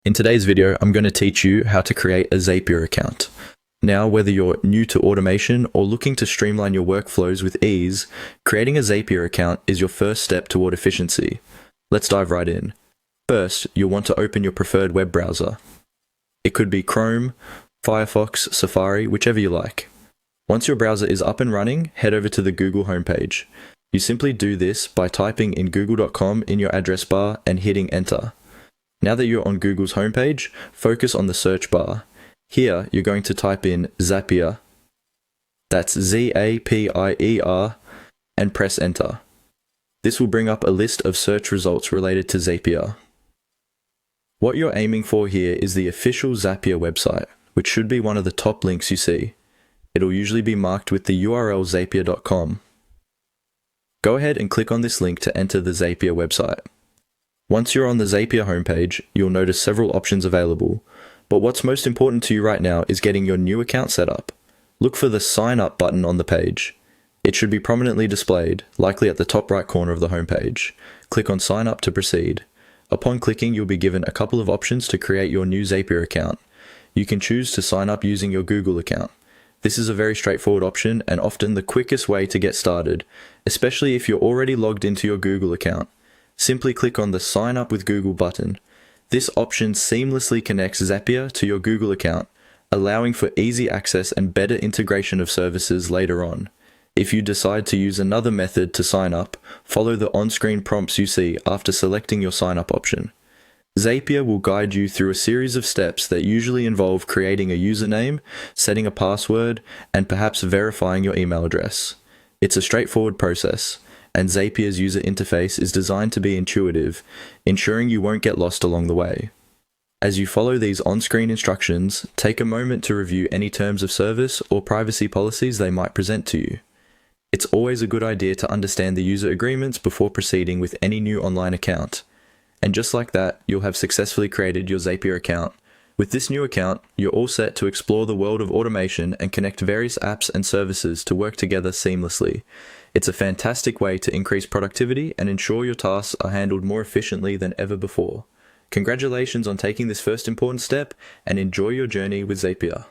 In today's video, I'm going to teach you how to create a Zapier account. Now, whether you're new to automation or looking to streamline your workflows with ease, creating a Zapier account is your first step toward efficiency. Let's dive right in. First, you'll want to open your preferred web browser. It could be Chrome, Firefox, Safari, whichever you like. Once your browser is up and running, head over to the Google homepage. You simply do this by typing in google.com in your address bar and hitting enter. Now that you're on Google's homepage, focus on the search bar. Here, you're going to type in Zapier. That's Zapier, and press enter. This will bring up a list of search results related to Zapier. What you're aiming for here is the official Zapier website, which should be one of the top links you see. It'll usually be marked with the URL zapier.com. Go ahead and click on this link to enter the Zapier website. Once you're on the Zapier homepage, you'll notice several options available, but what's most important to you right now is getting your new account set up. Look for the Sign Up button on the page. It should be prominently displayed, likely at the top right corner of the homepage. Click on Sign Up to proceed. Upon clicking, you'll be given a couple of options to create your new Zapier account. You can choose to sign up using your Google account. This is a very straightforward option and often the quickest way to get started, especially if you're already logged into your Google account. Simply click on the Sign Up with Google button. This option seamlessly connects Zapier to your Google account, allowing for easy access and better integration of services later on. If you decide to use another method to sign up, follow the on-screen prompts you see after selecting your sign up option. Zapier will guide you through a series of steps that usually involve creating a username, setting a password, and perhaps verifying your email address. It's a straightforward process, and Zapier's user interface is designed to be intuitive, ensuring you won't get lost along the way. As you follow these on-screen instructions, take a moment to review any terms of service or privacy policies they might present to you. It's always a good idea to understand the user agreements before proceeding with any new online account. And just like that, you'll have successfully created your Zapier account. With this new account, you're all set to explore the world of automation and connect various apps and services to work together seamlessly. It's a fantastic way to increase productivity and ensure your tasks are handled more efficiently than ever before. Congratulations on taking this first important step and enjoy your journey with Zapier.